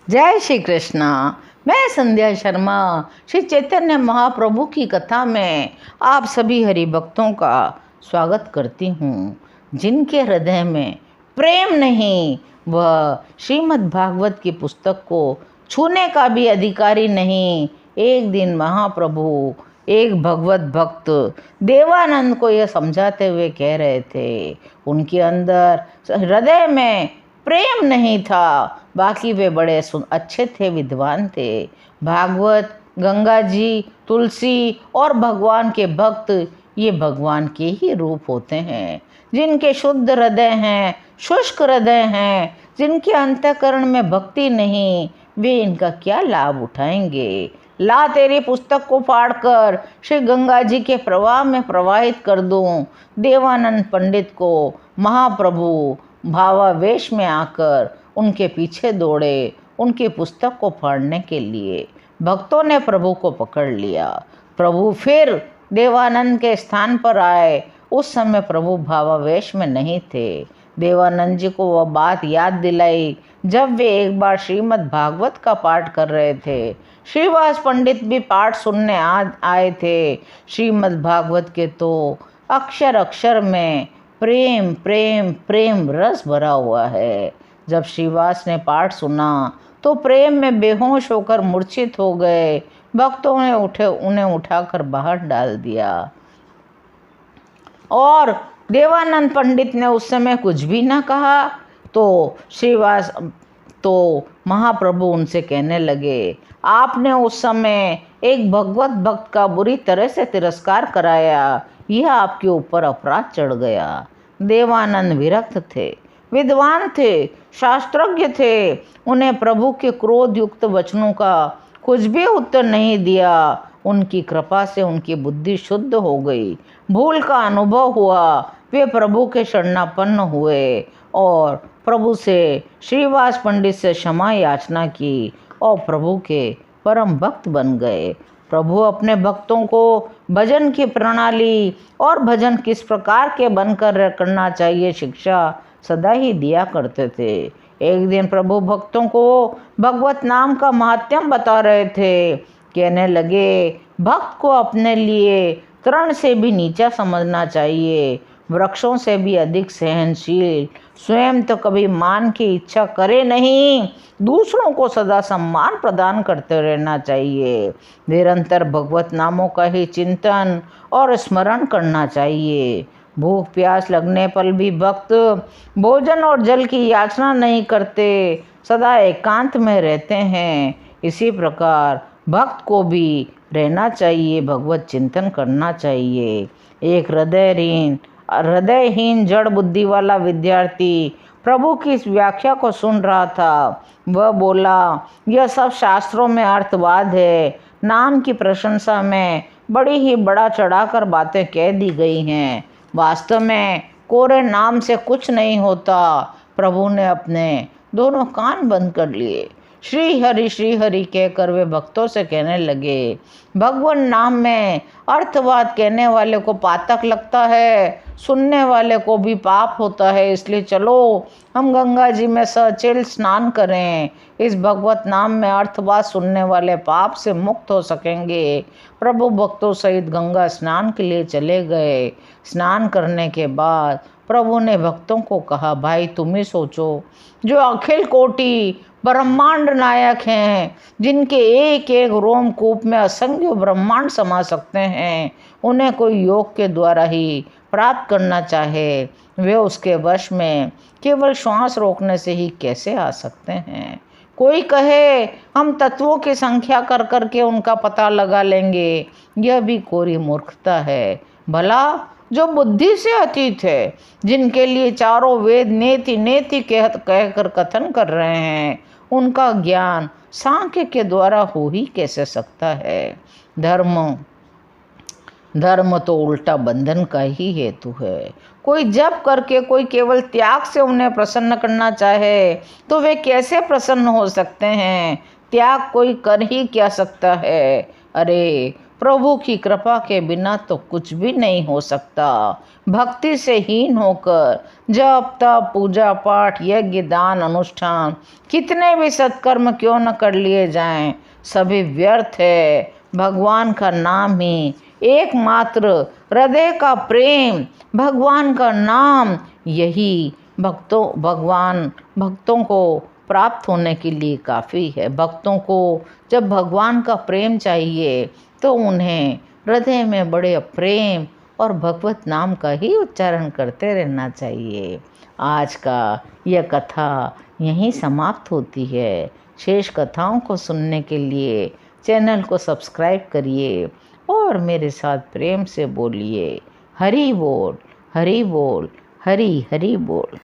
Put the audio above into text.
जय श्री कृष्णा। मैं संध्या शर्मा श्री चैतन्य महाप्रभु की कथा में आप सभी हरि भक्तों का स्वागत करती हूँ। जिनके हृदय में प्रेम नहीं, वह श्रीमद् भागवत की पुस्तक को छूने का भी अधिकारी नहीं। एक दिन महाप्रभु एक भगवत भक्त देवानंद को यह समझाते हुए कह रहे थे, उनके अंदर हृदय में प्रेम नहीं था, बाकी वे बड़े अच्छे थे, विद्वान थे। भागवत, गंगा जी, तुलसी और भगवान के भक्त ये भगवान के ही रूप होते हैं। जिनके शुद्ध हृदय हैं, शुष्क हृदय हैं, जिनके अंतःकरण में भक्ति नहीं, वे इनका क्या लाभ उठाएंगे। ला तेरी पुस्तक को फाड़कर श्री गंगा जी के प्रवाह में प्रवाहित कर दूं। देवानंद पंडित को महाप्रभु भावावेश में आकर उनके पीछे दौड़े, उनकी पुस्तक को फाड़ने के लिए। भक्तों ने प्रभु को पकड़ लिया। प्रभु फिर देवानंद के स्थान पर आए। उस समय प्रभु भावावेश में नहीं थे। देवानंद जी को वह बात याद दिलाई जब वे एक बार श्रीमद् भागवत का पाठ कर रहे थे। श्रीवास पंडित भी पाठ सुनने आए थे। श्रीमद् भागवत के तो अक्षर अक्षर में प्रेम प्रेम प्रेम रस भरा हुआ है। जब श्रीवास ने पाठ सुना तो प्रेम में बेहोश होकर मूर्छित हो गए। भक्तों ने उन्हें उठाकर बाहर डाल दिया और देवानंद पंडित ने उस समय कुछ भी ना कहा। तो महाप्रभु उनसे कहने लगे, आपने उस समय एक भगवत भक्त का बुरी तरह से तिरस्कार कराया, यह आपके ऊपर अपराध चढ़ गया। देवानंद विरक्त थे, विद्वान थे, शास्त्रज्ञ थे। उन्हें प्रभु के क्रोध युक्त वचनों का कुछ भी उत्तर नहीं दिया। उनकी कृपा से उनकी बुद्धि शुद्ध हो गई, भूल का अनुभव हुआ। वे प्रभु के शरणापन्न हुए और प्रभु से, श्रीवास पंडित से क्षमा याचना की और प्रभु के परम भक्त बन गए। प्रभु अपने भक्तों को भजन की प्रणाली और भजन किस प्रकार के बनकर करना चाहिए शिक्षा सदा ही दिया करते थे। एक दिन प्रभु भक्तों को भगवत नाम का महात्म्य बता रहे थे। कहने लगे, भक्त को अपने लिए तृण से भी नीचा समझना चाहिए, वृक्षों से भी अधिक सहनशील। स्वयं तो कभी मान की इच्छा करे नहीं, दूसरों को सदा सम्मान प्रदान करते रहना चाहिए। निरंतर भगवत नामों का ही चिंतन और स्मरण करना चाहिए। भूख प्यास लगने पर भी भक्त भोजन और जल की याचना नहीं करते, सदा एकांत में रहते हैं। इसी प्रकार भक्त को भी रहना चाहिए, भगवत चिंतन करना चाहिए। एक हृदयहीन जड़ बुद्धि वाला विद्यार्थी प्रभु की इस व्याख्या को सुन रहा था। वह बोला, यह सब शास्त्रों में अर्थवाद है, नाम की प्रशंसा में बड़ी ही बड़ा चढ़ाकर बातें कह दी गई हैं। वास्तव में कोरे नाम से कुछ नहीं होता। प्रभु ने अपने दोनों कान बंद कर लिए। श्री हरि कहकर वे भक्तों से कहने लगे, भगवान नाम में अर्थवाद कहने वाले को पातक लगता है, सुनने वाले को भी पाप होता है। इसलिए चलो हम गंगा जी में सचेल स्नान करें, इस भगवत नाम में अर्थवाद सुनने वाले पाप से मुक्त हो सकेंगे। प्रभु भक्तों सहित गंगा स्नान के लिए चले गए। स्नान करने के बाद प्रभु ने भक्तों को कहा, भाई तुम ही सोचो, जो अखिल कोटि ब्रह्मांड नायक हैं, जिनके एक एक रोमकूप में असंख्य ब्रह्मांड समा सकते हैं, उन्हें कोई योग के द्वारा ही प्राप्त करना चाहे, वे उसके वश में केवल श्वास रोकने से ही कैसे आ सकते हैं। कोई कहे हम तत्वों की संख्या कर कर के उनका पता लगा लेंगे, यह भी कोरी मूर्खता है। भला जो बुद्धि से अतीत है, जिनके लिए चारों वेद नेति नेति कहकर कथन कर रहे हैं, उनका ज्ञान सांख्य के द्वारा हो ही कैसे सकता है। धर्म तो उल्टा बंधन का ही हेतु है। कोई जप करके, कोई केवल त्याग से उन्हें प्रसन्न करना चाहे तो वे कैसे प्रसन्न हो सकते हैं। त्याग कोई कर ही क्या सकता है। अरे प्रभु की कृपा के बिना तो कुछ भी नहीं हो सकता। भक्ति से हीन होकर जप तप पूजा पाठ यज्ञ दान अनुष्ठान कितने भी सत्कर्म क्यों न कर लिए जाएं, सभी व्यर्थ है। भगवान का नाम ही एकमात्र, हृदय का प्रेम, भगवान का नाम, यही भक्तों को प्राप्त होने के लिए काफ़ी है। भक्तों को जब भगवान का प्रेम चाहिए तो उन्हें हृदय में बड़े प्रेम और भगवत नाम का ही उच्चारण करते रहना चाहिए। आज का यह कथा यहीं समाप्त होती है। शेष कथाओं को सुनने के लिए चैनल को सब्सक्राइब करिए और मेरे साथ प्रेम से बोलिए, हरि बोल, हरि बोल, हरि हरि बोल।